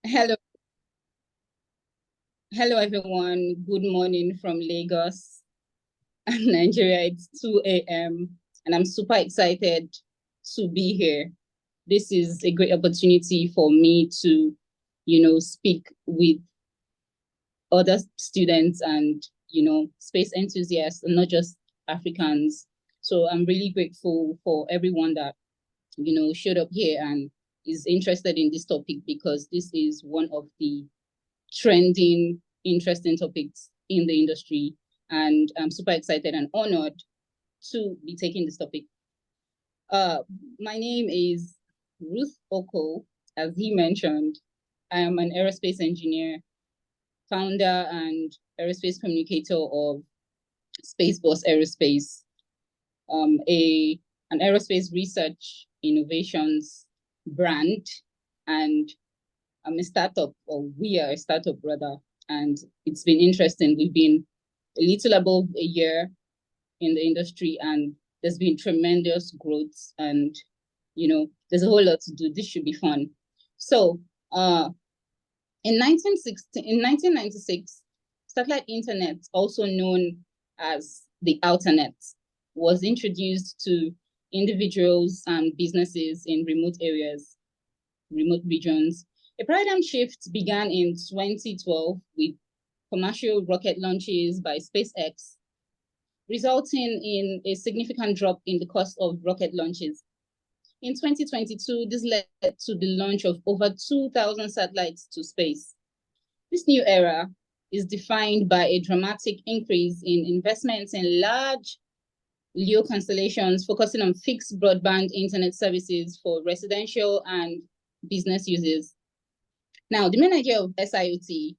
Hello, hello everyone. Good morning from Lagos, Nigeria. It's 2 a.m. and I'm super excited to be here. This is a great opportunity for me to, speak with other students and, space enthusiasts and not just Africans. So I'm really grateful for everyone that, showed up here and is interested in this topic because this is one of the trending, interesting topics in the industry. And I'm super excited and honored to be taking this topic. Uh, my name is Ruth Okoh, as he mentioned. I am an aerospace engineer, founder and aerospace communicator of SpaceBoss Aerospace, an aerospace research innovations brand, and I'm a startup, or we are a startup rather, and it's been interesting. We've been a little above a year in the industry, and there's been tremendous growth, and there's a whole lot to do. This should be fun. So, in 1996, satellite internet, also known as the Alternet, was introduced to individuals and businesses in remote areas, remote regions. A paradigm shift began in 2012 with commercial rocket launches by SpaceX, resulting in a significant drop in the cost of rocket launches. In 2022, this led to the launch of over 2,000 satellites to space. This new era is defined by a dramatic increase in investments in large LEO constellations focusing on fixed broadband internet services for residential and business users. Now, the main idea of SIoT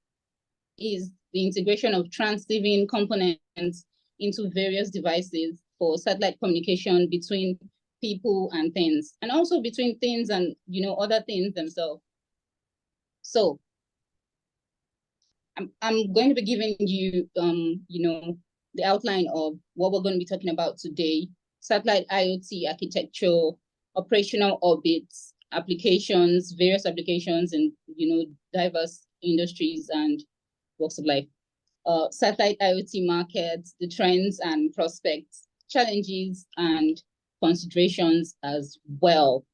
is the integration of transceiving components into various devices for satellite communication between people and things, and also between things and other things themselves. So I'm going to be giving you the outline of what we're going to be talking about today: satellite IoT architecture, operational orbits, applications, various applications in diverse industries and walks of life. Satellite IoT markets, the trends and prospects, challenges and considerations as well.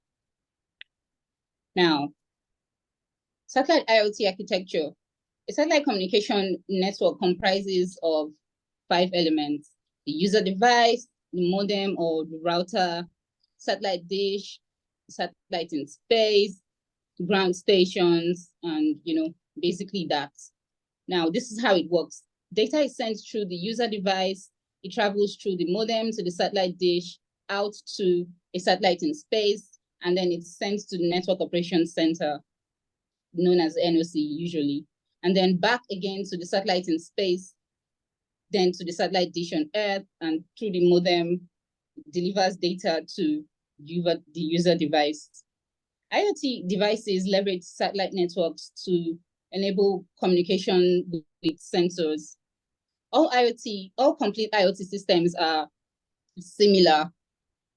Now, satellite IoT architecture. A satellite communication network comprises of 5 elements: the user device, the modem or the router, satellite dish, satellite in space, ground stations, and basically that. Now, this is how it works. Data is sent through the user device. It travels through the modem to the satellite dish, out to a satellite in space, and then it's sent to the Network Operations Center, known as NOC usually, and then back again to the satellite in space, then to the satellite dish on Earth, and through the modem, delivers data to the user device. IoT devices leverage satellite networks to enable communication with sensors. All complete IoT systems are similar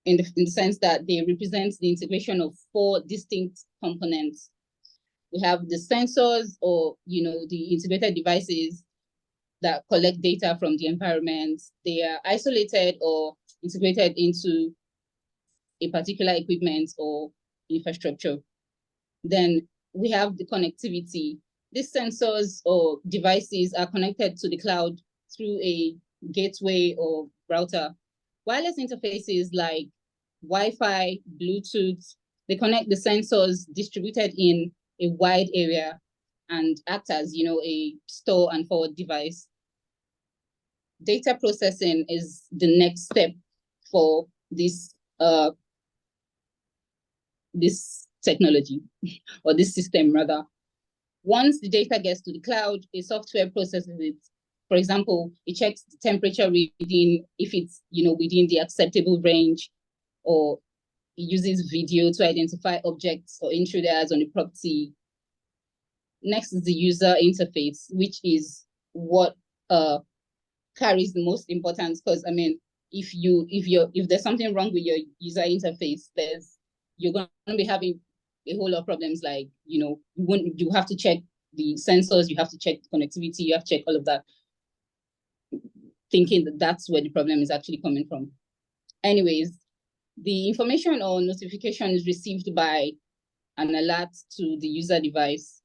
in the sense that they represent the integration of 4 distinct components. We have the sensors, or the integrated devices that collect data from the environment. They are isolated or integrated into a particular equipment or infrastructure. Then we have the connectivity. These sensors or devices are connected to the cloud through a gateway or router. Wireless interfaces like Wi-Fi, Bluetooth, they connect the sensors distributed in a wide area and act as a store and forward device. Data processing is the next step for this technology or this system rather. Once the data gets to the cloud, a software processes it. For example, it checks the temperature reading, if it's within the acceptable range, or it uses video to identify objects or intruders on the property. Next is the user interface, which is what carries the most importance, because if there's something wrong with your user interface, you're going to be having a whole lot of problems like, you have to check the sensors, you have to check the connectivity, you have to check all of that, thinking that that's where the problem is actually coming from. Anyways, the information or notification is received by an alert to the user device,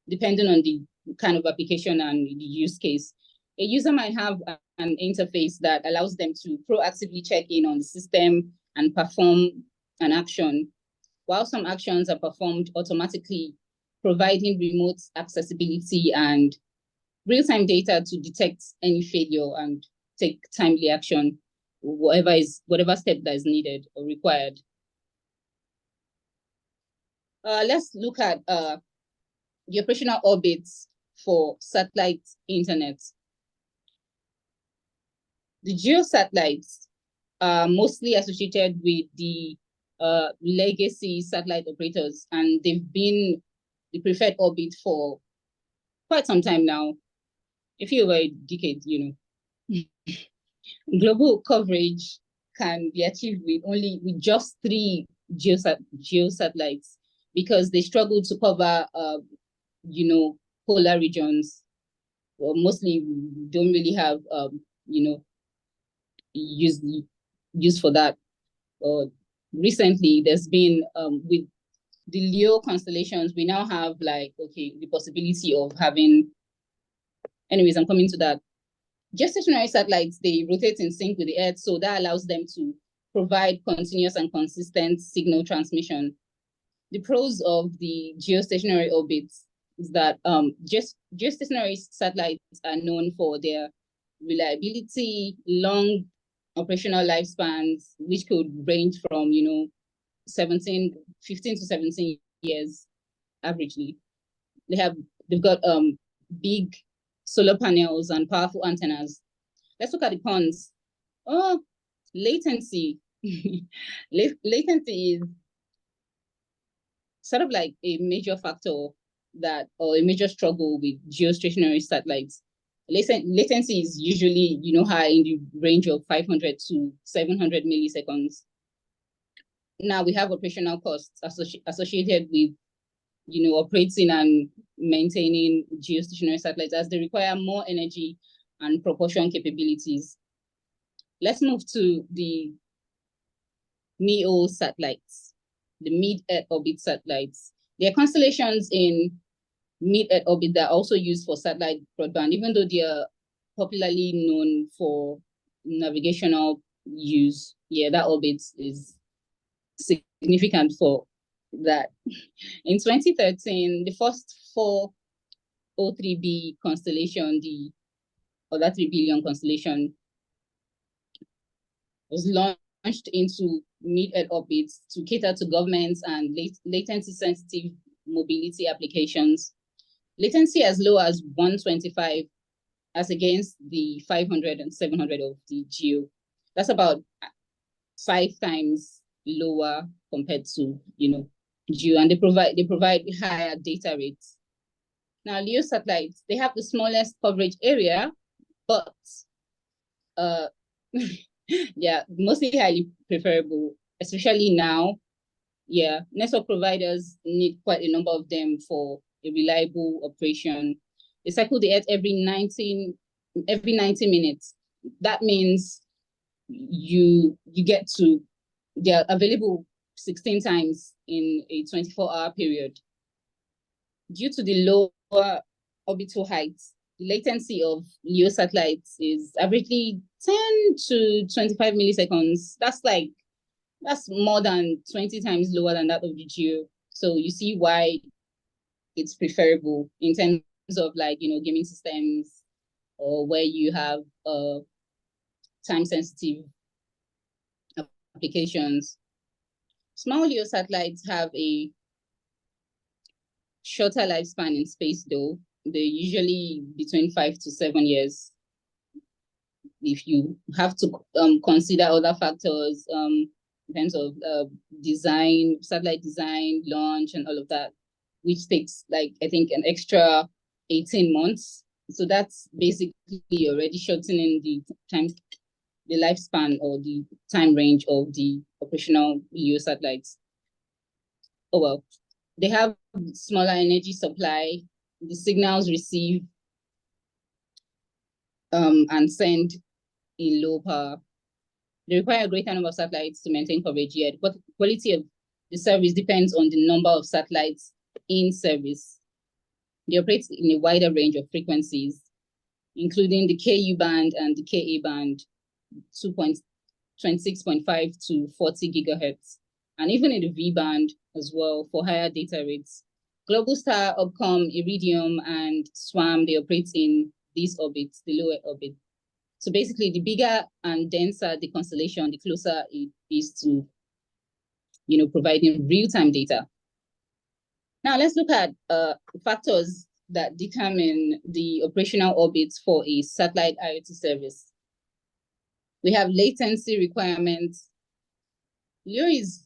depending on the kind of application and the use case. A user might have an interface that allows them to proactively check in on the system and perform an action, while some actions are performed automatically, providing remote accessibility and real-time data to detect any failure and take timely action, whatever step that is needed or required. Let's look at the operational orbits for satellite internet. The geo satellites are mostly associated with the legacy satellite operators, and they've been the preferred orbit for quite some time now, a few over a decade, Global coverage can be achieved with just 3 geo satellites, because they struggle to cover polar regions, or mostly don't really have use for that. Recently there's been with the LEO constellations, we now have the possibility of having, anyways, I'm coming to that. Geostationary satellites, they rotate in sync with the Earth, so that allows them to provide continuous and consistent signal transmission. The pros of the geostationary orbits is that geostationary satellites are known for their reliability, long operational lifespans, which could range from 15 to 17 years averagely. They've got big solar panels and powerful antennas. Let's look at the cons. Latency. Latency is sort of like a major factor or a major struggle with geostationary satellites. Latency is usually, high in the range of 500 to 700 milliseconds. Now we have operational costs associated with, operating and maintaining geostationary satellites, as they require more energy and propulsion capabilities. Let's move to the MEO satellites, the mid-Earth orbit satellites. There are constellations in mid-Earth orbit that are also used for satellite broadband, even though they are popularly known for navigational use. Yeah, that orbit is significant for that. In 2013, the first 403b constellation, the other 3 billion constellation, was launched into mid-Earth orbits to cater to governments and latency-sensitive mobility applications. Latency as low as 125, as against the 500 and 700 of the GEO. That's about 5 times lower compared to GEO, and they provide higher data rates. Now, LEO satellites, they have the smallest coverage area, but yeah, mostly highly preferable, especially now. Yeah, network providers need quite a number of them for a reliable operation. They cycle the Earth every 90 minutes. That means they're available 16 times in a 24-hour period. Due to the lower orbital heights, the latency of LEO satellites is averagely 10 to 25 milliseconds. That's more than 20 times lower than that of the GEO. So you see why it's preferable in terms of gaming systems, or where you have time-sensitive applications. Small LEO satellites have a shorter lifespan in space, though. They're usually between 5 to 7 years. If you have to consider other factors in terms of design, satellite design, launch, and all of that, which takes I think an extra 18 months. So that's basically already shortening the lifespan or the time range of the operational LEO satellites. Oh well. They have smaller energy supply. The signals receive and send in low power. They require a greater number of satellites to maintain coverage, yet but the quality of the service depends on the number of satellites in service. They operate in a wider range of frequencies, including the Ku band and the Ka band, 26.5 to 40 gigahertz, and even in the V band as well for higher data rates. Globalstar, Upcom, Iridium, and Swarm, they operate in these orbits, the lower orbit. So basically, the bigger and denser the constellation, the closer it is to, providing real-time data. Now let's look at factors that determine the operational orbits for a satellite IoT service. We have latency requirements. LEO is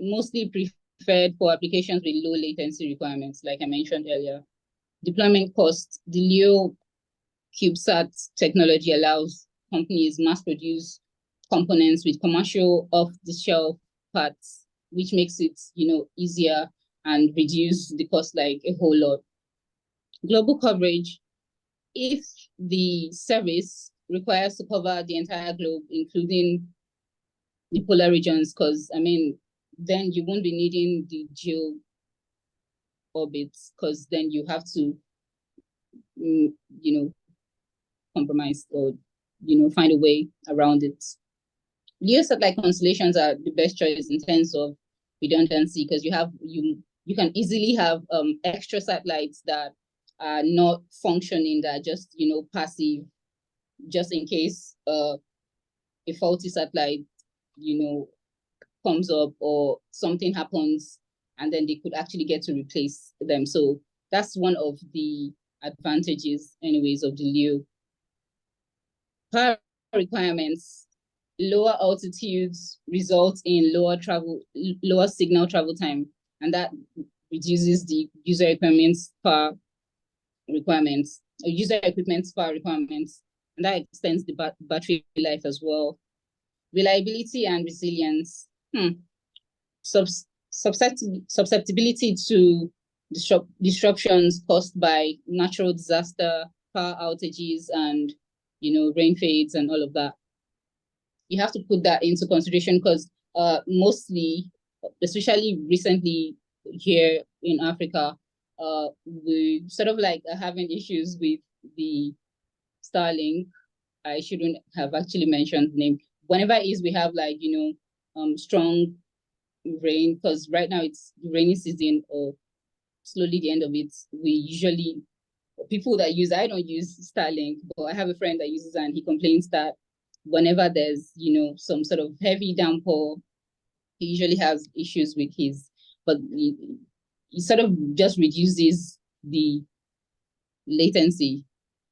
mostly preferred for applications with low latency requirements, like I mentioned earlier. Deployment cost. The LEO CubeSat technology allows companies mass-produce components with commercial off-the-shelf parts, which makes it, easier and reduce the cost like a whole lot. Global coverage. If the service requires to cover the entire globe, including the polar regions, because then you won't be needing the geo orbits, because then you have to, compromise or, find a way around it. LEO satellite constellations are the best choice in terms of redundancy, because you can easily have extra satellites that are not functioning, that are just, passive, just in case a faulty satellite, comes up or something happens, and then they could actually get to replace them. So that's one of the advantages, anyways, of the LEO. Power requirements. Lower altitudes result in lower signal travel time, and that reduces the user equipment's power requirements, and that extends the battery life as well. Reliability and resilience. Susceptibility to disruptions caused by natural disaster, power outages, and rain fades and all of that. You have to put that into consideration, because mostly, especially recently here in Africa, we sort of like are having issues with the Starlink. I shouldn't have actually mentioned the name. Whenever it is we have like, strong rain, because right now it's rainy season or slowly the end of it, we usually, people that use, I don't use Starlink, but I have a friend that uses it, and he complains that whenever there's, some sort of heavy downpour, he usually has issues with his, but he sort of just reduces the latency,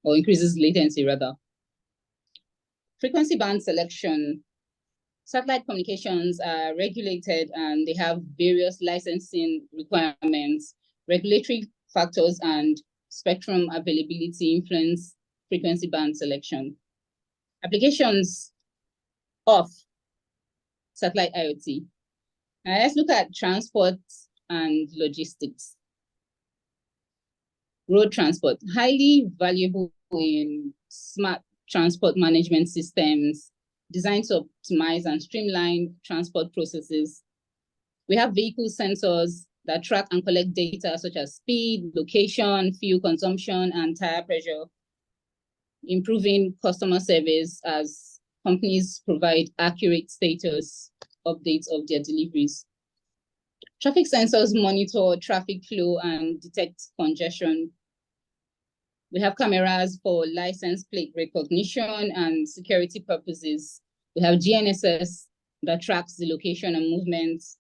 or increases latency rather. Frequency band selection. Satellite communications are regulated, and they have various licensing requirements. Regulatory factors and spectrum availability influence frequency band selection. Applications of satellite IoT. Now let's look at transport and logistics. Road transport, highly valuable in smart transport management systems designed to optimize and streamline transport processes. We have vehicle sensors that track and collect data such as speed, location, fuel consumption, and tire pressure, improving customer service as companies provide accurate status updates of their deliveries. Traffic sensors monitor traffic flow and detect congestion. We have cameras for license plate recognition and security purposes. We have GNSS that tracks the location and movements,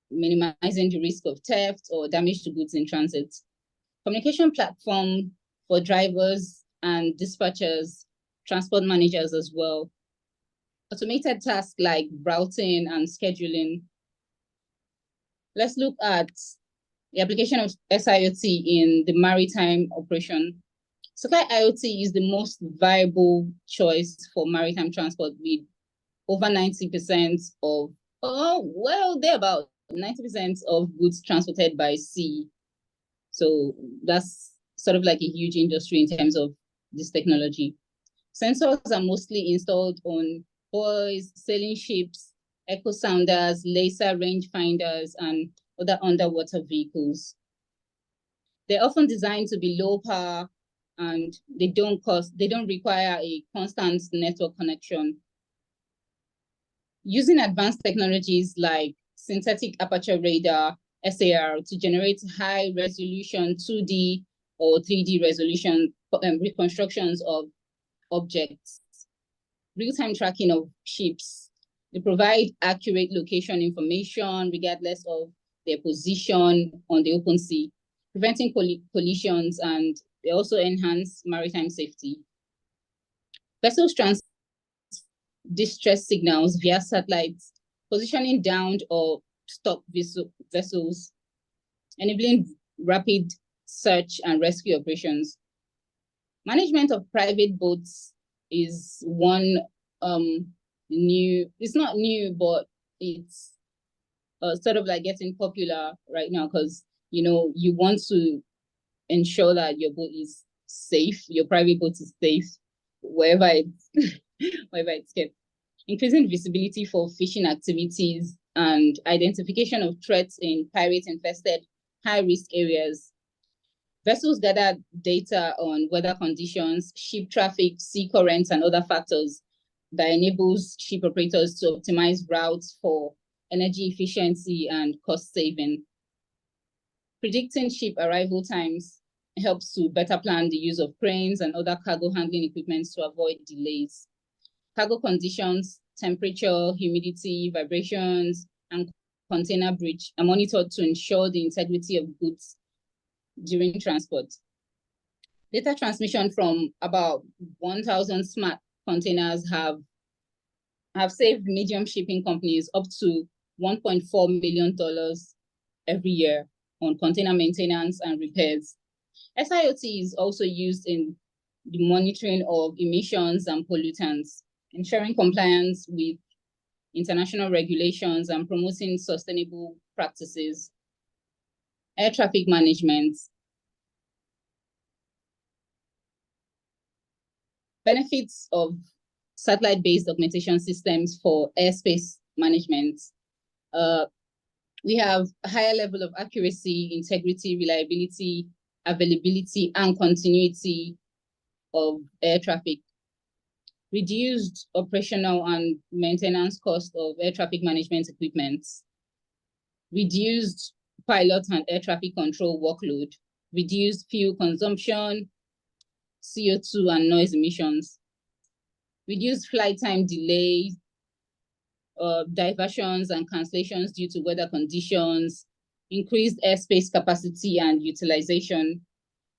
minimizing the risk of theft or damage to goods in transit. Communication platform for drivers and dispatchers, transport managers as well. Automated tasks like routing and scheduling. Let's look at the application of SIoT in the maritime operation. Satellite IoT is the most viable choice for maritime transport, with over 90% of, thereabouts, 90% of goods transported by sea. So that's sort of like a huge industry in terms of this technology. Sensors are mostly installed on buoys, sailing ships, echo sounders, laser rangefinders, and other underwater vehicles. They're often designed to be low power, and they don't require a constant network connection. Using advanced technologies like synthetic aperture radar, SAR, to generate high resolution 2D or 3D resolution reconstructions of objects, real-time tracking of ships. They provide accurate location information regardless of their position on the open sea, preventing collisions, and they also enhance maritime safety. Vessels transmit distress signals via satellites, positioning downed or stopped vessels, enabling rapid search and rescue operations. Management of private boats is one it's not new, but it's sort of like getting popular right now, because you want to ensure that your boat is safe, your private boat is safe wherever it's kept. Increasing visibility for fishing activities and identification of threats in pirate-infested high-risk areas. Vessels gather data on weather conditions, ship traffic, sea currents, and other factors that enables ship operators to optimize routes for energy efficiency and cost saving. Predicting ship arrival times helps to better plan the use of cranes and other cargo handling equipment to avoid delays. Cargo conditions, temperature, humidity, vibrations, and container breach are monitored to ensure the integrity of goods during transport. Data transmission from about 1,000 smart containers have saved medium shipping companies up to $1.4 million every year on container maintenance and repairs. SIoT is also used in the monitoring of emissions and pollutants, ensuring compliance with international regulations and promoting sustainable practices. Air traffic management. Benefits of satellite-based augmentation systems for airspace management. We have a higher level of accuracy, integrity, reliability, availability, and continuity of air traffic. Reduced operational and maintenance cost of air traffic management equipment. Reduced pilot and air traffic control workload. Reduced fuel consumption, CO2 and noise emissions. Reduced flight time delays, diversions and cancellations due to weather conditions, increased airspace capacity and utilization.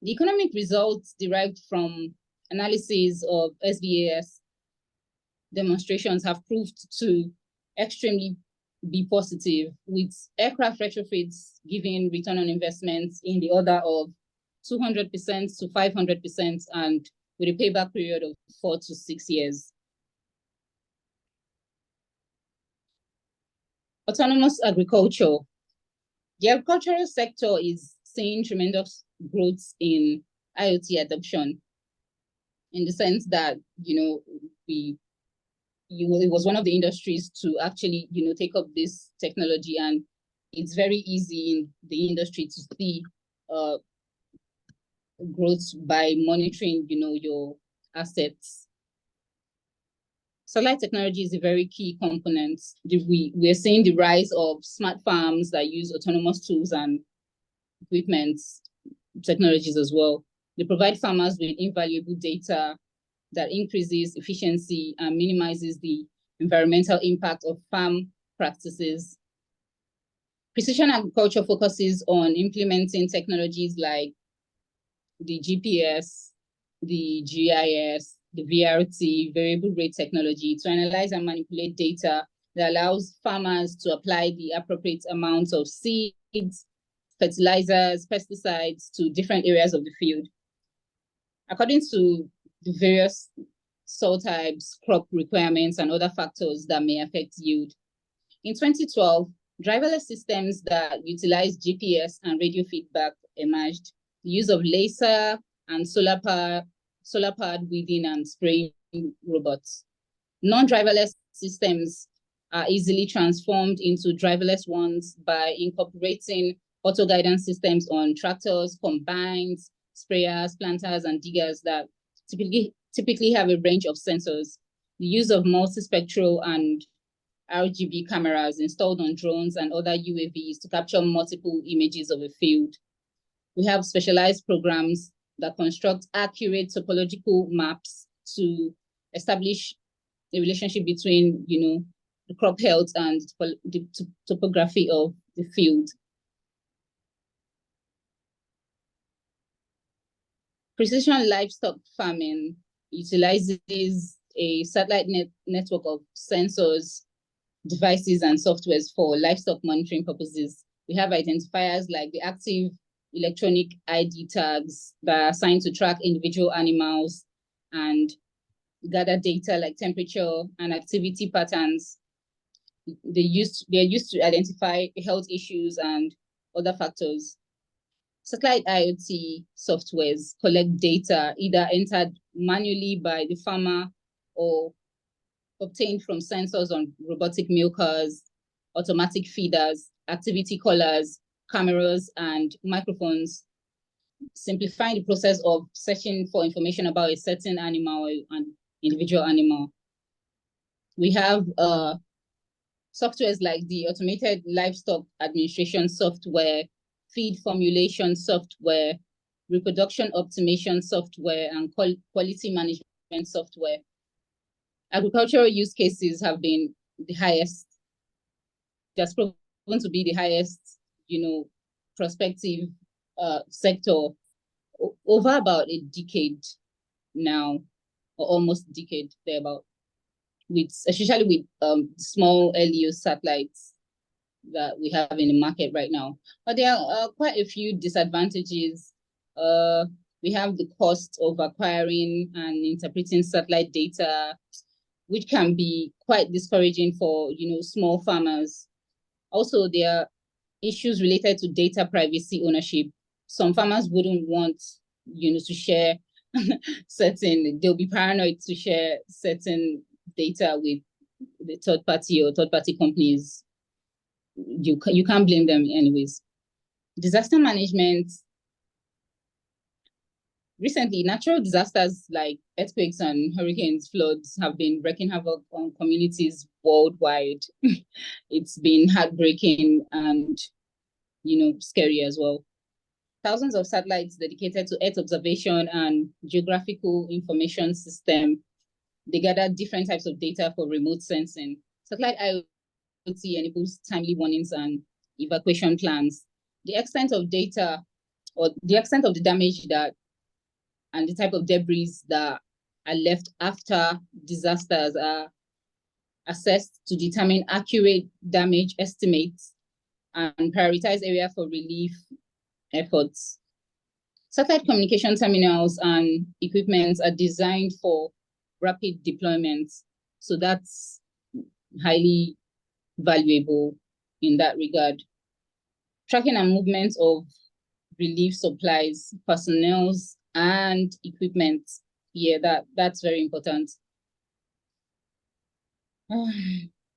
The economic results derived from analysis of SVAS demonstrations have proved to extremely be positive, with aircraft retrofits giving return on investment in the order of 200% to 500%, and with a payback period of 4 to 6 years. Autonomous agriculture. The agricultural sector is seeing tremendous growth in IoT adoption, in the sense that, it was one of the industries to actually, take up this technology, and it's very easy in the industry to see growth by monitoring, your assets. Satellite technology is a very key component. We're seeing the rise of smart farms that use autonomous tools and equipment technologies as well. They provide farmers with invaluable data that increases efficiency and minimizes the environmental impact of farm practices. Precision agriculture focuses on implementing technologies like the GPS, the GIS, the VRT, variable rate technology, to analyze and manipulate data that allows farmers to apply the appropriate amounts of seeds, fertilizers, pesticides to different areas of the field. According to the various soil types, crop requirements, and other factors that may affect yield. In 2012, Driverless systems that utilize GPS and radio feedback emerged. The use of laser and solar-powered weeding and spraying robots. Non-driverless systems are easily transformed into driverless ones by incorporating auto guidance systems on tractors, combines, sprayers, planters, and diggers that typically have a range of sensors. The use of multispectral and RGB cameras installed on drones and other UAVs to capture multiple images of a field. We have specialized programs that construct accurate topological maps to establish a relationship between, the crop health and the topography of the field. Precision livestock farming utilizes a satellite network of sensors, devices, and softwares for livestock monitoring purposes. We have identifiers like the active electronic ID tags that are assigned to track individual animals and gather data like temperature and activity patterns. They're used to identify health issues and other factors. Satellite IoT softwares collect data either entered manually by the farmer or obtained from sensors on robotic milkers, automatic feeders, activity collars, cameras, and microphones, simplifying the process of searching for information about a certain animal and individual animal. We have softwares like the automated livestock administration software, feed formulation software, reproduction optimization software, and quality management software. Agricultural use cases have been the highest, just proven to be the highest, prospective sector over about a decade now, or almost a decade thereabout, especially with small LEO satellites that we have in the market right now. But there are quite a few disadvantages. We have the cost of acquiring and interpreting satellite data, which can be quite discouraging for small farmers. Also, there are issues related to data privacy ownership. Some farmers wouldn't want to share they'll be paranoid to share certain data with the third party companies. You can't blame them anyways. Disaster management. Recently, natural disasters like earthquakes and hurricanes, floods have been wreaking havoc on communities worldwide. It's been heartbreaking and, scary as well. Thousands of satellites dedicated to Earth observation and geographical information system. They gather different types of data for remote sensing. Satellite IoT enables timely warnings and evacuation plans. The extent of data or the extent of the damage and the type of debris that are left after disasters are assessed to determine accurate damage estimates and prioritize area for relief efforts. Satellite communication terminals and equipment are designed for rapid deployment, so that's highly valuable in that regard. Tracking and movement of relief supplies, personnel, and equipment. Yeah, that's very important.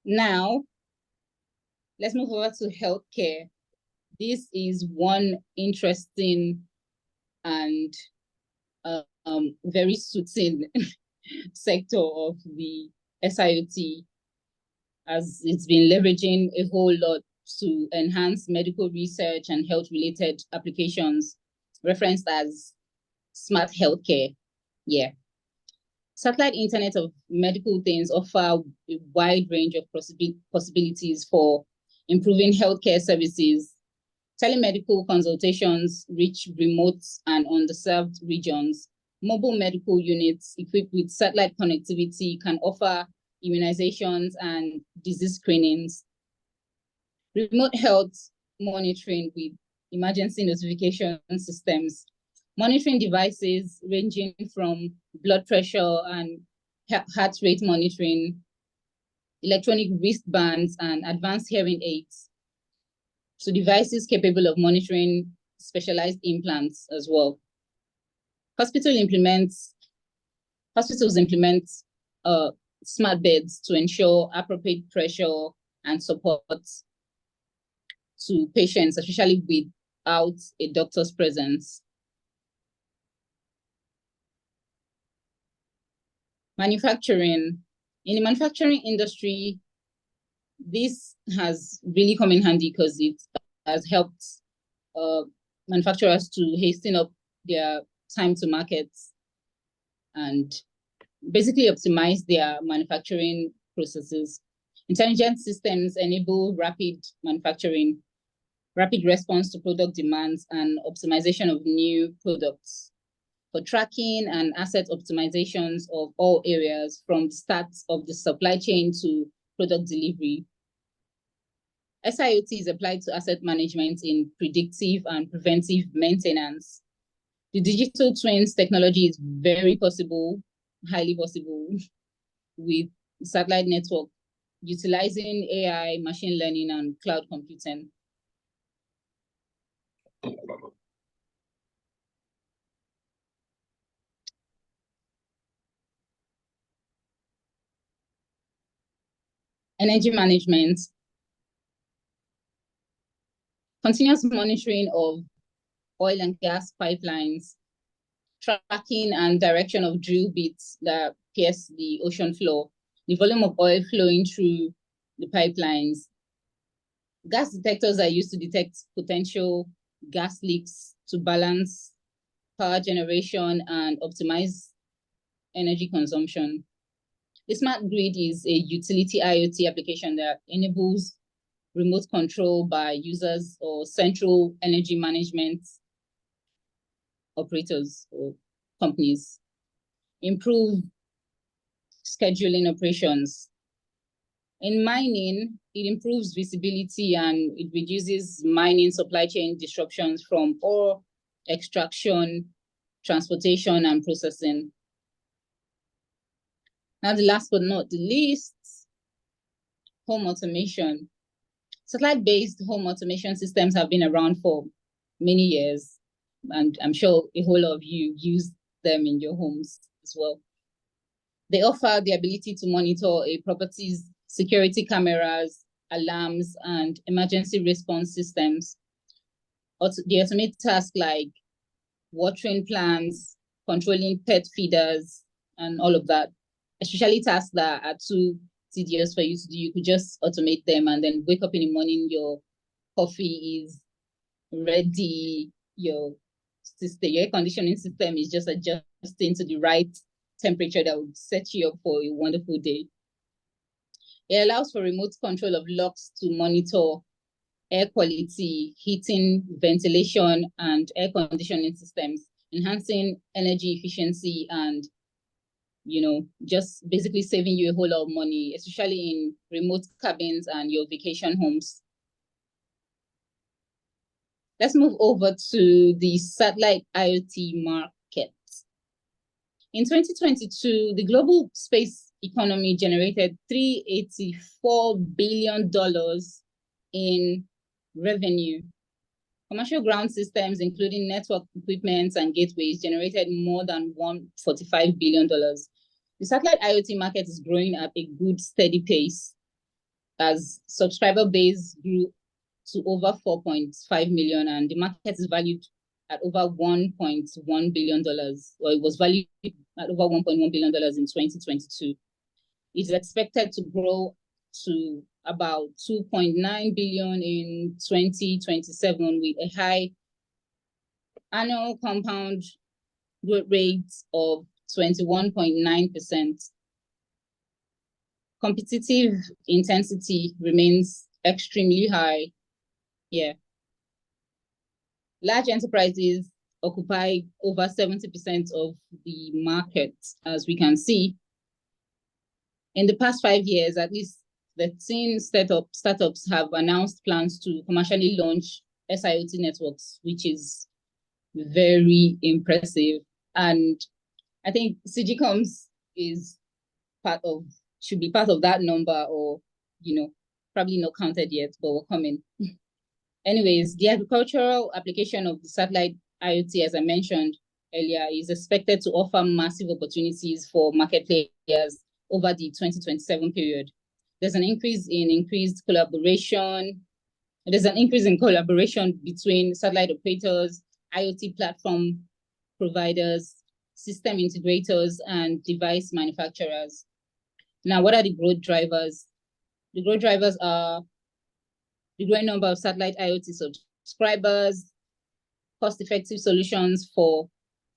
Now, let's move over to healthcare. This is one interesting and very suiting sector of the SIoT, as it's been leveraging a whole lot to enhance medical research and health-related applications, referenced as smart healthcare. Yeah. Satellite Internet of Medical Things offer a wide range of possibilities for improving healthcare services. Telemedical consultations reach remote and underserved regions. Mobile medical units equipped with satellite connectivity can offer immunizations and disease screenings. Remote health monitoring with emergency notification systems. Monitoring devices ranging from blood pressure and heart rate monitoring, electronic wristbands, and advanced hearing aids. to devices capable of monitoring specialized implants as well. Hospitals implement smart beds to ensure appropriate pressure and support to patients, especially without a doctor's presence. Manufacturing. In the manufacturing industry, this has really come in handy because it has helped manufacturers to hasten up their time to market and basically optimize their manufacturing processes. Intelligent systems enable rapid manufacturing, rapid response to product demands, and optimization of new products for tracking and asset optimizations of all areas from the start of the supply chain to product delivery. SIoT is applied to asset management in predictive and preventive maintenance. The digital twins technology is very possible, highly possible, with satellite network, utilizing AI, machine learning, and cloud computing. Energy management. Continuous monitoring of oil and gas pipelines, tracking and direction of drill bits that pierce the ocean floor, the volume of oil flowing through the pipelines. Gas detectors are used to detect potential gas leaks to balance power generation and optimize energy consumption. The smart grid is a utility IoT application that enables remote control by users or central energy management operators or companies. Improve scheduling operations. In mining, it improves visibility and it reduces mining supply chain disruptions from ore extraction, transportation, and processing. Now, the last but not the least, home automation. Satellite-based home automation systems have been around for many years, and I'm sure a whole lot of you use them in your homes as well. They offer the ability to monitor a property's security cameras, alarms, and emergency response systems. They automate tasks like watering plants, controlling pet feeders, and all of that, especially tasks that are too tedious for you to do. You could just automate them and then wake up in the morning, your coffee is ready, your air conditioning system is just adjusting to the right temperature that would set you up for a wonderful day. It allows for remote control of locks to monitor air quality, heating, ventilation, and air conditioning systems, enhancing energy efficiency and, just basically saving you a whole lot of money, especially in remote cabins and your vacation homes. Let's move over to the satellite IoT market. In 2022, the global space economy generated $384 billion in revenue. Commercial ground systems, including network equipment and gateways, generated more than $145 billion. The satellite IoT market is growing at a good, steady pace as subscriber base grew to over 4.5 million, and the market is valued at over $1.1 billion, or it was valued at over $1.1 billion in 2022. It's expected to grow to about 2.9 billion in 2027 with a high annual compound growth rate of 21.9%. Competitive intensity remains extremely high. Yeah. Large enterprises occupy over 70% of the market, as we can see. In the past 5 years, at least 13 startups have announced plans to commercially launch SIoT networks, which is very impressive. And I think CGComs should be part of that number, or, probably not counted yet, but we're coming. Anyways, the agricultural application of the satellite IoT, as I mentioned earlier, is expected to offer massive opportunities for market players over the 2027 period. There's an increase in collaboration. There's an increase in collaboration between satellite operators, IoT platform providers, system integrators, and device manufacturers. Now, what are the growth drivers? The growth drivers are the growing number of satellite IoT subscribers, cost-effective solutions for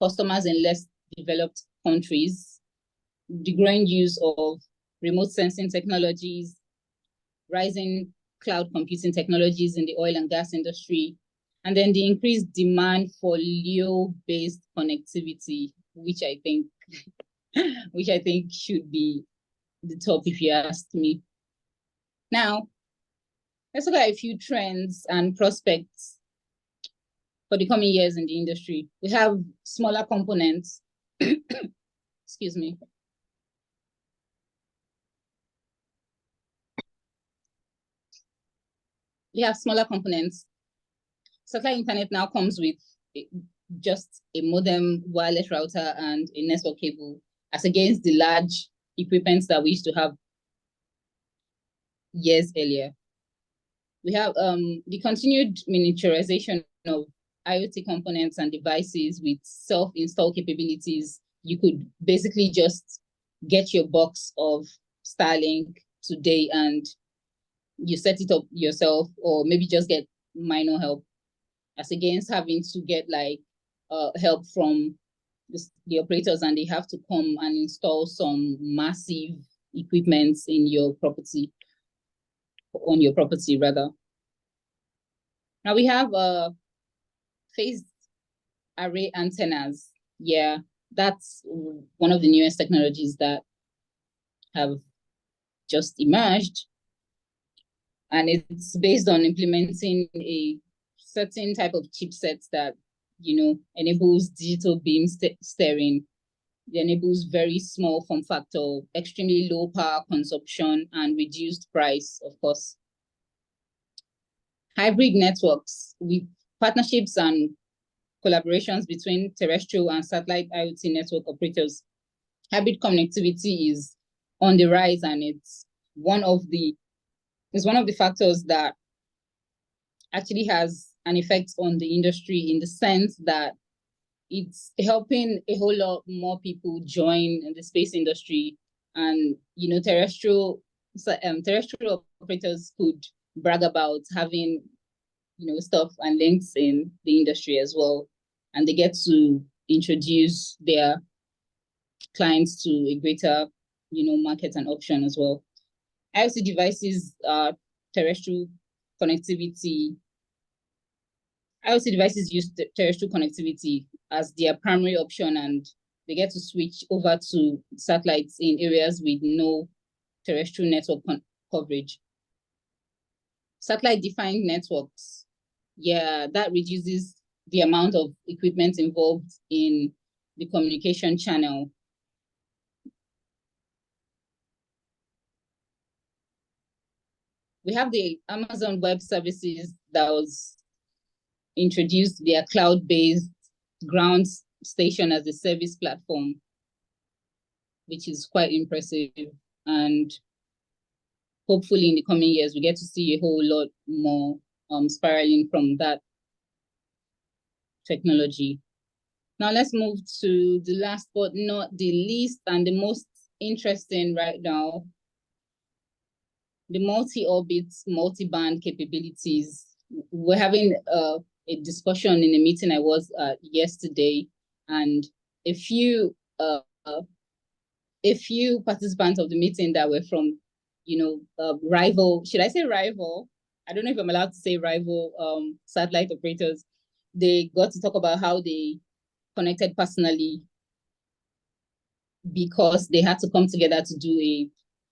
customers in less developed countries, the growing use of remote sensing technologies, rising cloud computing technologies in the oil and gas industry, and then the increased demand for LEO-based connectivity, which I think should be the top if you ask me. Now, let's look at a few trends and prospects for the coming years in the industry. We have smaller components. Excuse me. We have smaller components. Satellite internet now comes with just a modem, wireless router, and a network cable, as against the large equipment that we used to have years earlier. We have the continued miniaturization of IoT components and devices with self-install capabilities. You could basically just get your box of Starlink today and you set it up yourself, or maybe just get minor help, as against having to get like help from the operators, and they have to come and install some massive equipment in your property, on your property rather. Now we have phased array antennas. Yeah, that's one of the newest technologies that have just emerged. And it's based on implementing a certain type of chipset that, enables digital beam steering. It enables very small form factor, extremely low power consumption, and reduced price, of course. Hybrid networks with partnerships and collaborations between terrestrial and satellite IoT network operators. Hybrid connectivity is on the rise, and it's one of the factors that actually has an effect on the industry, in the sense that it's helping a whole lot more people join the space industry. And terrestrial operators could brag about having stuff and links in the industry as well, and they get to introduce their clients to a greater market and option as well. IoT devices terrestrial connectivity. IoT devices use terrestrial connectivity as their primary option, and they get to switch over to satellites in areas with no terrestrial network coverage. Satellite-defined networks, yeah, that reduces the amount of equipment involved in the communication channel. We have the Amazon Web Services that was introduced their cloud-based ground station as a service platform, which is quite impressive. And hopefully in the coming years, we get to see a whole lot more spiraling from that technology. Now let's move to the last but not the least, and the most interesting right now, the multi-orbit, multi-band capabilities. We're having a discussion in a meeting I was at yesterday, and a few participants of the meeting that were from, rival, should I say rival? I don't know if I'm allowed to say rival satellite operators. They got to talk about how they connected personally because they had to come together to do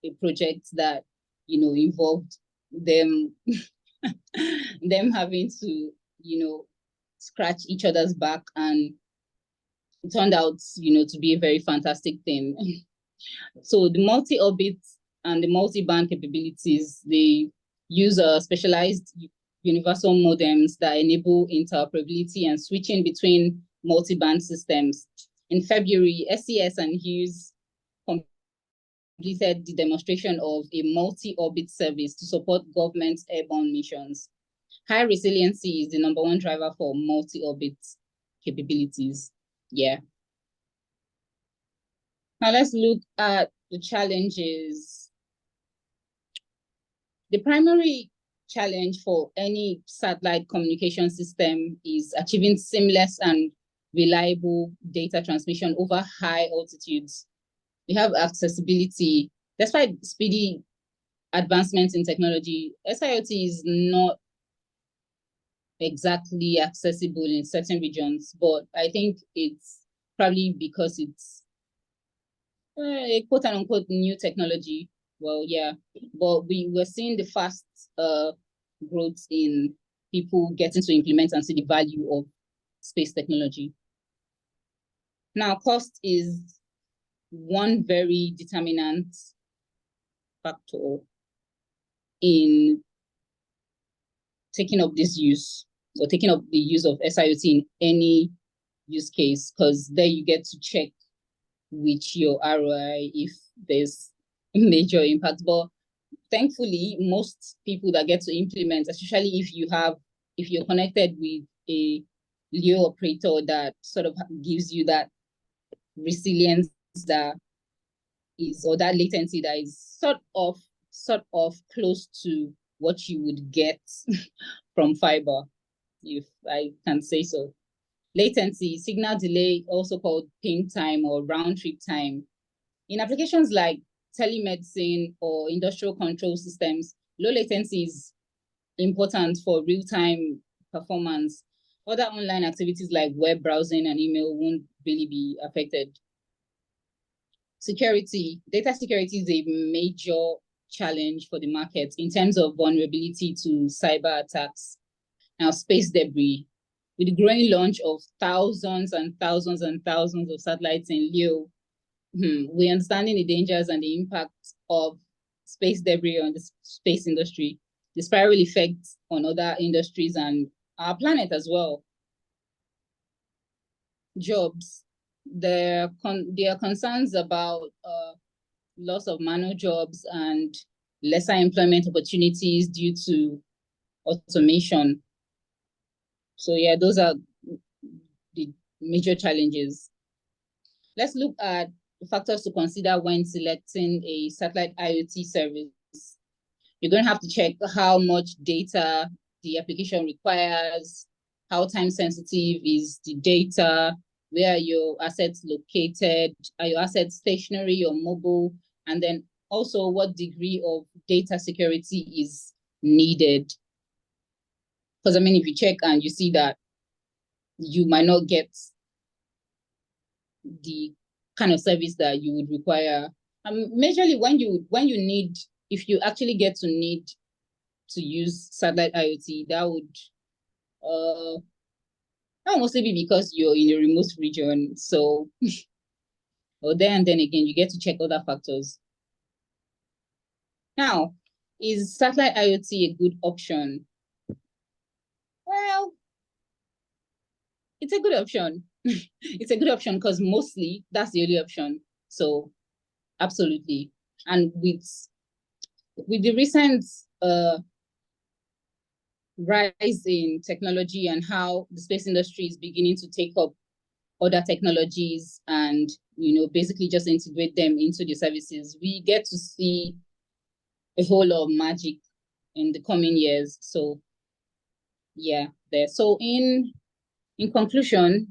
a project that, involved them them having to, scratch each other's back, and it turned out, to be a very fantastic thing. So the multi-orbit and the multi-band capabilities, they use a specialized universal modems that enable interoperability and switching between multi-band systems. In February, SES and Hughes completed the demonstration of a multi-orbit service to support government airborne missions. High resiliency is the #1 driver for multi-orbit capabilities. Yeah. Now let's look at the challenges. The primary challenge for any satellite communication system is achieving seamless and reliable data transmission over high altitudes. We have accessibility. Despite speedy advancements in technology, SIoT is not exactly accessible in certain regions, but I think it's probably because it's a quote unquote new technology. Well, yeah, but we're seeing the fast growth in people getting to implement and see the value of space technology. Now, cost is one very determinant factor in taking up this use or taking up the use of SIoT in any use case, because there you get to check with your ROI if there's major impact. But thankfully, most people that get to implement, especially if you're connected with a LEO operator that sort of gives you that resilience that is, or that latency that is sort of close to what you would get from fiber, if I can say so. Latency, signal delay, also called ping time or round trip time. In applications like telemedicine or industrial control systems, low latency is important for real-time performance. Other online activities like web browsing and email won't really be affected. Security, data security is a major challenge for the market in terms of vulnerability to cyber attacks. Now, space debris. With the growing launch of thousands and thousands and thousands of satellites in LEO, we're understanding the dangers and the impact of space debris on the space industry, the spiral effects on other industries and our planet as well. Jobs. There are concerns about loss of manual jobs and lesser employment opportunities due to automation. So yeah, those are the major challenges. Let's look at the factors to consider when selecting a satellite IoT service. You're going to have to check how much data the application requires, how time sensitive is the data, where are your assets located, are your assets stationary or mobile, and then also what degree of data security is needed. Because I mean, if you check and you see that you might not get the kind of service that you would require, majorly when you need, if you actually get to need to use satellite IoT, that would mostly be because you're in a remote region. So, or then and then again, you get to check other factors. Now, is satellite IoT a good option? Well, it's a good option. It's a good option because mostly that's the only option. So, absolutely. And with the recent rise in technology and how the space industry is beginning to take up other technologies and basically just integrate them into the services, we get to see a whole lot of magic in the coming years. So yeah, there. So in conclusion,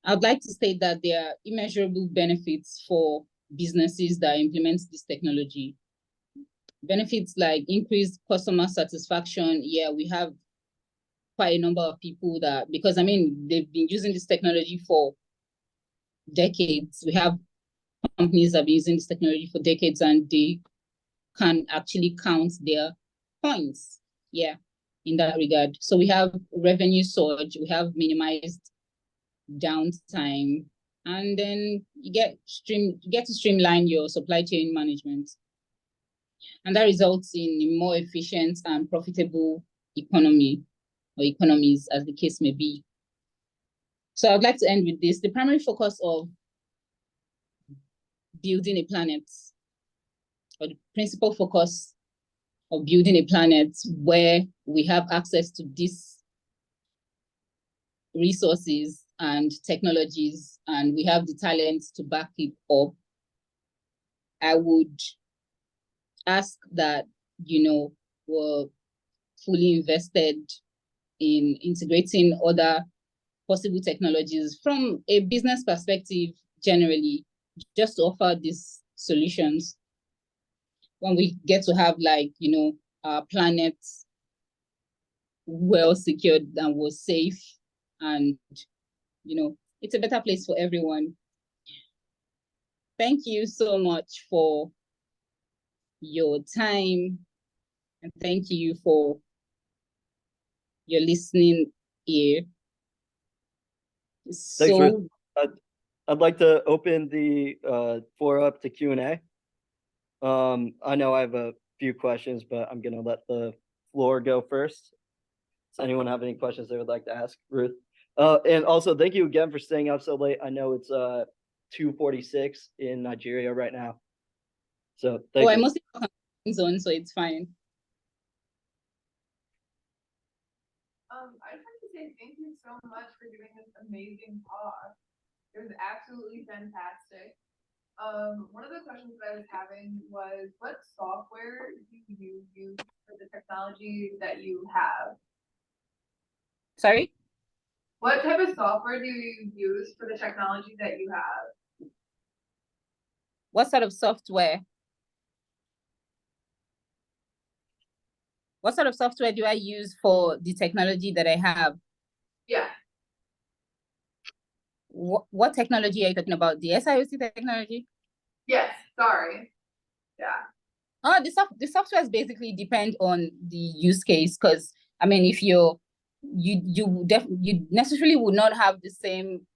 I'd like to state that there are immeasurable benefits for businesses that implement this technology. Benefits like increased customer satisfaction. Yeah, we have quite a number of people that, because I mean, they've been using this technology for decades. We have companies that have been using this technology for decades and they can actually count their points. Yeah, in that regard. So we have revenue surge, we have minimized downtime, and then you get to streamline your supply chain management. And that results in a more efficient and profitable economy, or economies, as the case may be. So I'd like to end with this. The primary focus of building a planet, or the principal focus of building a planet where we have access to these resources and technologies, and we have the talent to back it up, I would ask that, we're fully invested in integrating other possible technologies from a business perspective generally, just to offer these solutions when we get to have, like, our planet well secured and was safe, and it's a better place for everyone. Thank you so much for your time, and thank you for your listening ear. Thanks, Ruth. I'd like to open the floor up to Q&A. I know I have a few questions, but I'm going to let the floor go first. Does anyone have any questions they would like to ask Ruth? And also, thank you again for staying up so late. I know it's 2:46 in Nigeria right now. So thank you. I mostly work on zone, so it's fine. I just want to say thank you so much for giving this amazing talk. It was absolutely fantastic. One of the questions that I was having was, what software do you use for the technology that you have? Sorry? What type of software do you use for the technology that you have? What sort of software? What sort of software do I use for the technology that I have? Yeah. What technology are you talking about? The SIOC technology? Yes, sorry. Yeah. Oh, the softwares basically depend on the use case, because I mean, if you necessarily would not have the same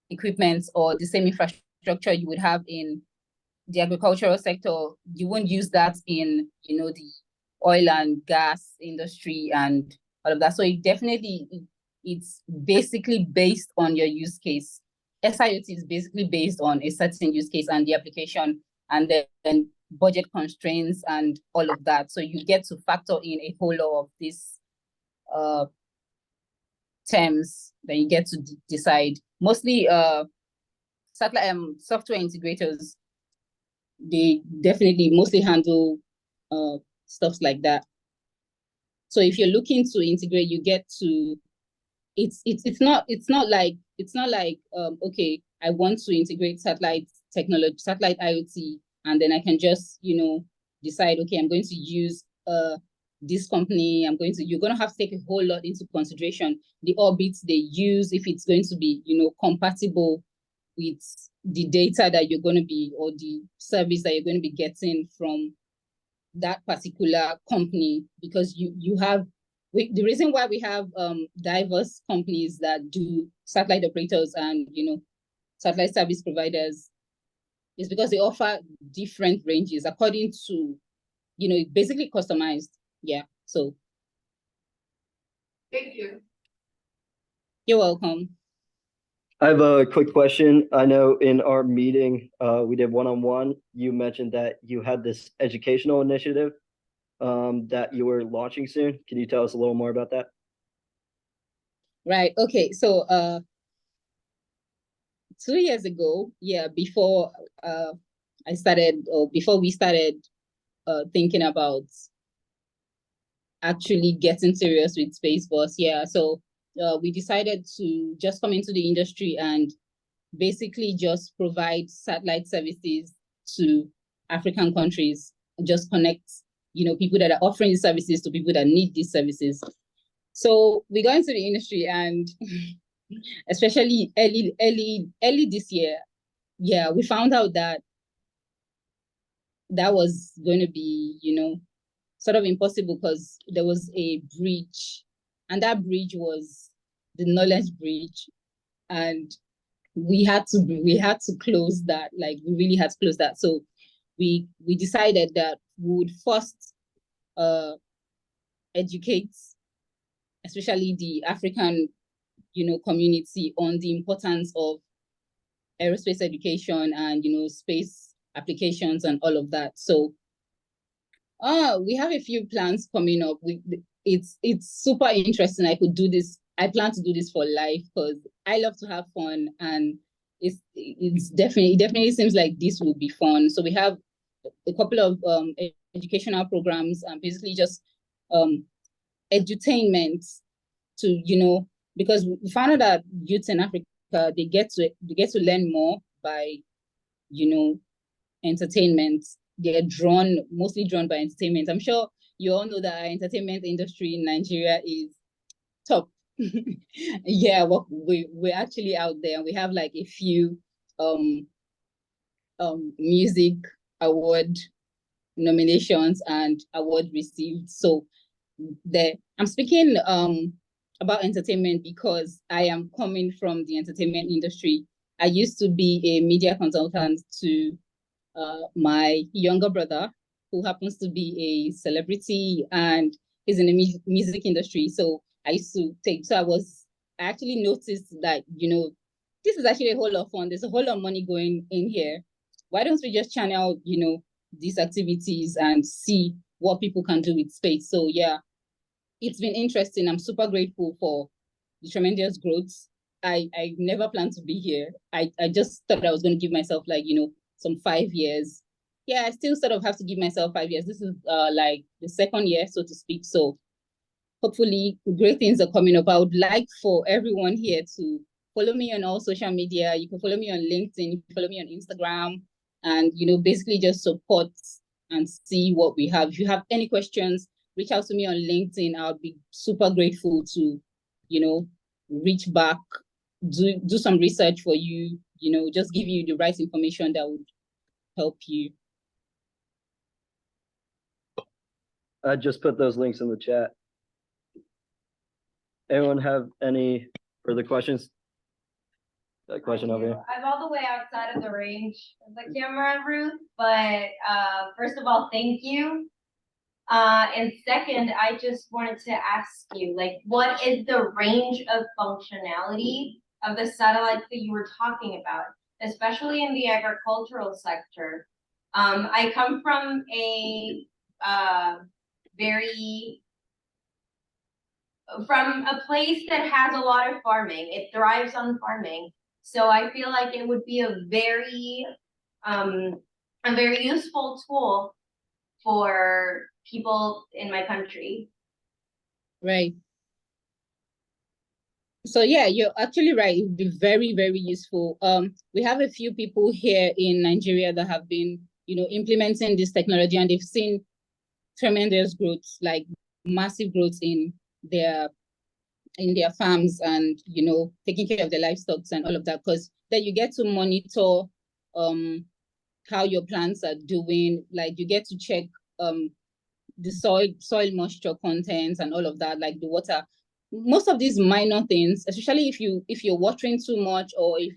equipment or the same infrastructure you would have in the agricultural sector. You won't use that in the oil and gas industry and all of that. So it's basically based on your use case. SIoT is basically based on a certain use case and the application, and then budget constraints and all of that. So you get to factor in a whole lot of these terms that you get to decide. Mostly satellite software integrators, they definitely mostly handle stuff like that. So if you're looking to integrate, you get to it's not like okay, I want to integrate satellite technology, satellite IoT, and then I can just decide, okay, I'm going to use this company. You're going to have to take a whole lot into consideration, the orbits they use, if it's going to be compatible with the data that you're going to be, or the service that you're going to be getting from that particular company, because you have the reason why we have diverse companies that do satellite operators and satellite service providers is because they offer different ranges according to basically customized. Yeah. So thank you. You're welcome. I have a quick question. I know in our meeting we did one-on-one, you mentioned that you had this educational initiative that you were launching soon. Can you tell us a little more about that? Right. Okay. So 2 years ago, before I started, or before we started thinking about actually getting serious with SpaceBoss, so we decided to just come into the industry and basically just provide satellite services to African countries, just connect people that are offering these services to people that need these services. So we got into the industry, and especially early this year, we found out that was going to be sort of impossible, because there was a breach, and that breach was the knowledge breach, and we had to close that. Like, we really had to close that. So we decided that we would first educate, especially the African, community, on the importance of aerospace education and space applications and all of that. So we have a few plans coming up. It's super interesting. I plan to do this for life because I love to have fun, and it definitely seems like this will be fun. So we have a couple of educational programs and basically just edutainment to because we found out that youth in Africa, they get to learn more by entertainment. They're mostly drawn by entertainment. I'm sure you all know that our entertainment industry in Nigeria is top. Yeah, well, we're actually out there, and we have like a few music award nominations and award received. So I'm speaking about entertainment because I am coming from the entertainment industry. I used to be a media consultant to my younger brother, who happens to be a celebrity and is in the music industry. So I actually noticed that, this is actually a whole lot of fun. There's a whole lot of money going in here. Why don't we just channel, these activities and see what people can do with space? So yeah, it's been interesting. I'm super grateful for the tremendous growth. I never planned to be here. I just thought I was going to give myself like, some 5 years. Yeah, I still sort of have to give myself 5 years. This is like the second year, so to speak. So hopefully great things are coming up. I would like for everyone here to follow me on all social media. You can follow me on LinkedIn, you can follow me on Instagram, and basically just support and see what we have. If you have any questions, reach out to me on LinkedIn. I'll be super grateful to, reach back, do some research for you, just give you the right information that would help you. I just put those links in the chat. Anyone have any further questions? That question over here. I'm all the way outside of the range of the camera, Ruth, but first of all, thank you. And second, I just wanted to ask you, like, what is the range of functionality of the satellites that you were talking about, especially in the agricultural sector? I come from a place that has a lot of farming. It thrives on farming. So I feel like it would be a very useful tool for people in my country. Right. So yeah, you're actually right. It would be very, very useful. We have a few people here in Nigeria that have been, implementing this technology, and they've seen tremendous growth, like massive growth in their farms and, taking care of their livestock and all of that, because then you get to monitor how your plants are doing. Like you get to check the soil moisture content and all of that, like the water. Most of these minor things, especially if you're watering too much, or if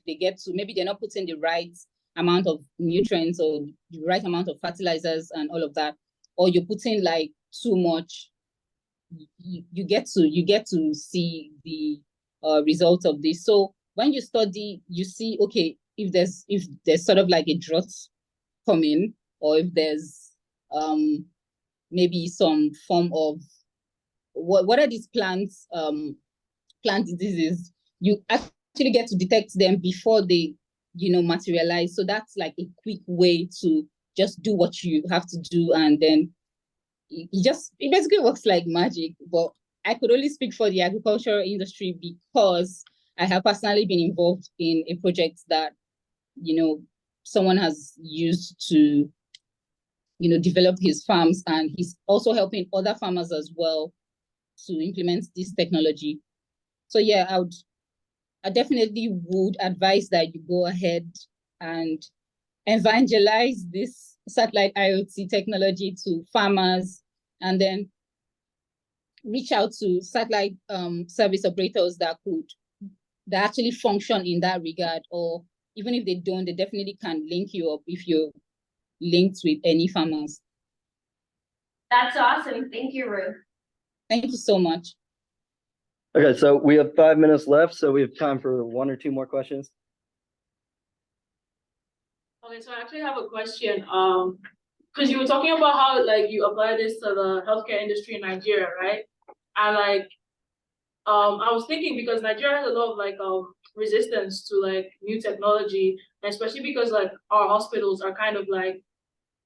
maybe they're not putting the right amount of nutrients or the right amount of fertilizers and all of that, or you're putting like too much, you get to see the result of this. So when you study, you see, okay, if there's sort of like a drought coming, or if there's maybe some form of what are these plant diseases, you actually get to detect them before they materialize. So that's like a quick way to just do what you have to do, and then it basically works like magic. But I could only speak for the agricultural industry because I have personally been involved in a project that someone has used to develop his farms, and he's also helping other farmers as well to implement this technology. So yeah, I definitely would advise that you go ahead and evangelize this satellite IoT technology to farmers, and then reach out to satellite service operators that actually function in that regard. Or even if they don't, they definitely can link you up if you're linked with any farmers. That's awesome. Thank you, Ruth. Thank you so much. Okay, so we have 5 minutes left, so we have time for 1 or 2 more questions. Okay, so I actually have a question. Because you were talking about how like you apply this to the healthcare industry in Nigeria, right? And like, I was thinking because Nigeria has a lot of like resistance to like new technology, and especially because like our hospitals are kind of like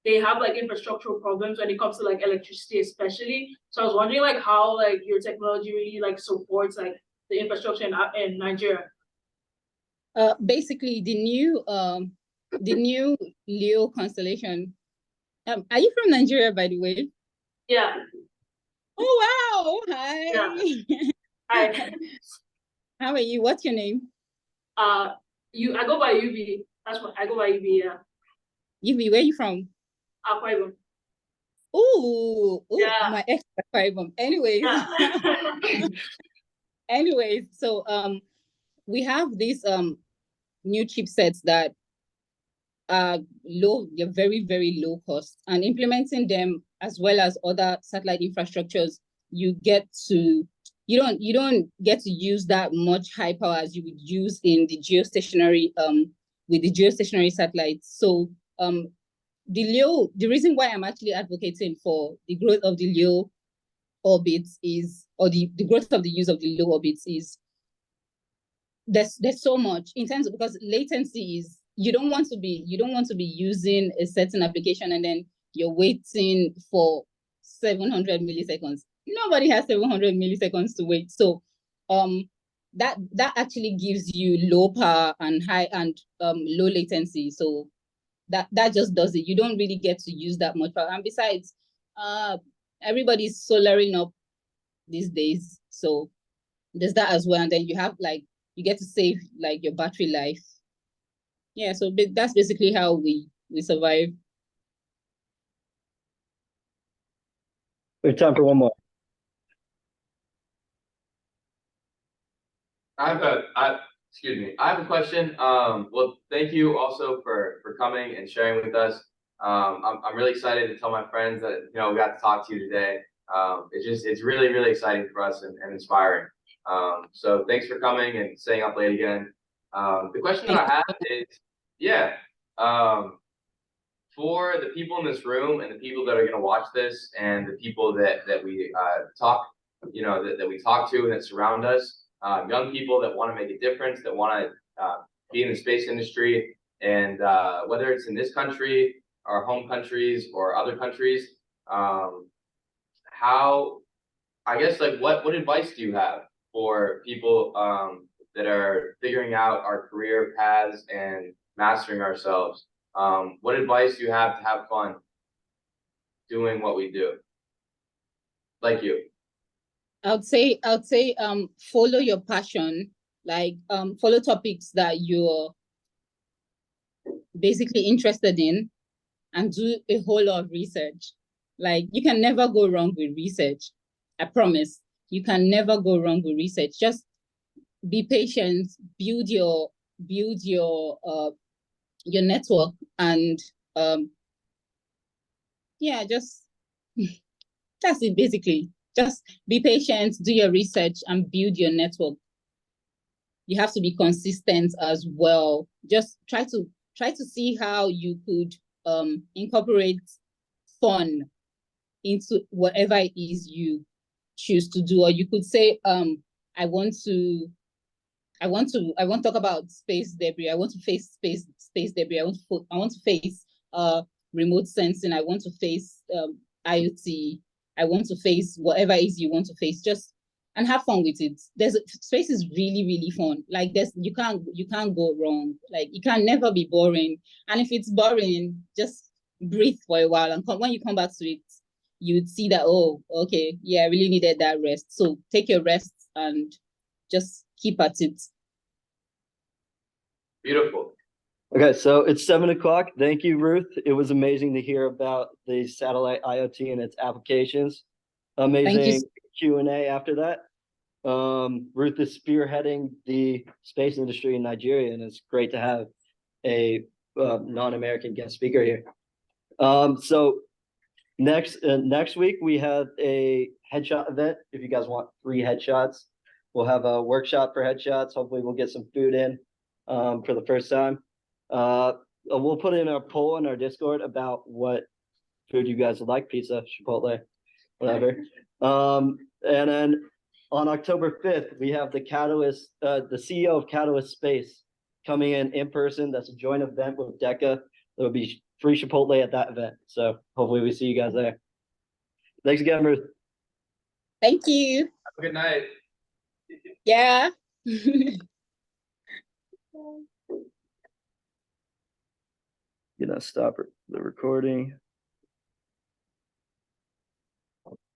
they have like infrastructural problems when it comes to like electricity, especially. So I was wondering like how like your technology really like supports like the infrastructure in Nigeria. Basically, the new Leo constellation. Are you from Nigeria, by the way? Yeah. Oh wow! Hi. Yeah. Hi. How are you? What's your name? I go by UB. That's what I go by UB. Yeah. Yubi, where are you from? Akwa Ibom. Ooh, Yeah. my ex Akwa Ibom. Anyways, Yeah. anyways, so we have these new chipsets that are low, they're very, very low cost, and implementing them as well as other satellite infrastructures, you don't get to use that much high power as you would use in the geostationary with the geostationary satellites. So the reason why I'm actually advocating for the growth of the LEO orbits is, or the growth of the use of the LEO orbits is, there's so much in terms of, because latency is, you don't want to be using a certain application and then you're waiting for 700 milliseconds. Nobody has 700 milliseconds to wait. So that actually gives you low power and high and low latency. So that just does it. You don't really get to use that much power. And besides, everybody's solaring up these days. So there's that as well. And then you have like, you get to save like your battery life. Yeah, so that's basically how we survive. We have time for 1 more. Excuse me. I have a question. Well, thank you also for coming and sharing with us. I'm really excited to tell my friends that we got to talk to you today. It's really, really exciting for us and inspiring. So thanks for coming and staying up late again. The question that I have is, yeah, for the people in this room and the people that are going to watch this and the people that we talk, that we talk to and that surround us, young people that want to make a difference, that want to be in the space industry, and whether it's in this country, our home countries, or other countries, how, I guess, like what advice do you have for people that are figuring out our career paths and mastering ourselves? What advice do you have to have fun doing what we do? Like you. I would say follow your passion, like follow topics that you're basically interested in, and do a whole lot of research. Like, you can never go wrong with research. I promise. You can never go wrong with research. Just be patient, build your network, and yeah, just that's it basically. Just be patient, do your research, and build your network. You have to be consistent as well. Just try to see how you could incorporate fun into whatever it is you choose to do. Or you could say, I want to talk about space debris. I want to face space debris. I want to face remote sensing. I want to face IoT. I want to face whatever it is you want to face. Just and have fun with it. Space is really, really fun. Like, you can't go wrong. Like, it can never be boring. And if it's boring, just breathe for a while, and when you come back to it, you'd see that, oh, okay, yeah, I really needed that rest. So take your rest and just keep at it. Beautiful. Okay, so it's 7 o'clock. Thank you, Ruth. It was amazing to hear about the satellite IoT and its applications. Amazing Q&A after that. Ruth is spearheading the space industry in Nigeria, and it's great to have a non-American guest speaker here. So next week we have a headshot event. If you guys want free headshots, we'll have a workshop for headshots. Hopefully we'll get some food in for the first time. We'll put in a poll in our Discord about what food you guys would like, pizza, Chipotle, whatever. And then on October 5th, we have the CEO of Catalyst Space coming in person. That's a joint event with DECA. There'll be free Chipotle at that event. So hopefully we see you guys there. Thanks again, Ruth. Thank you. Have a good night. Yeah. Stop the recording.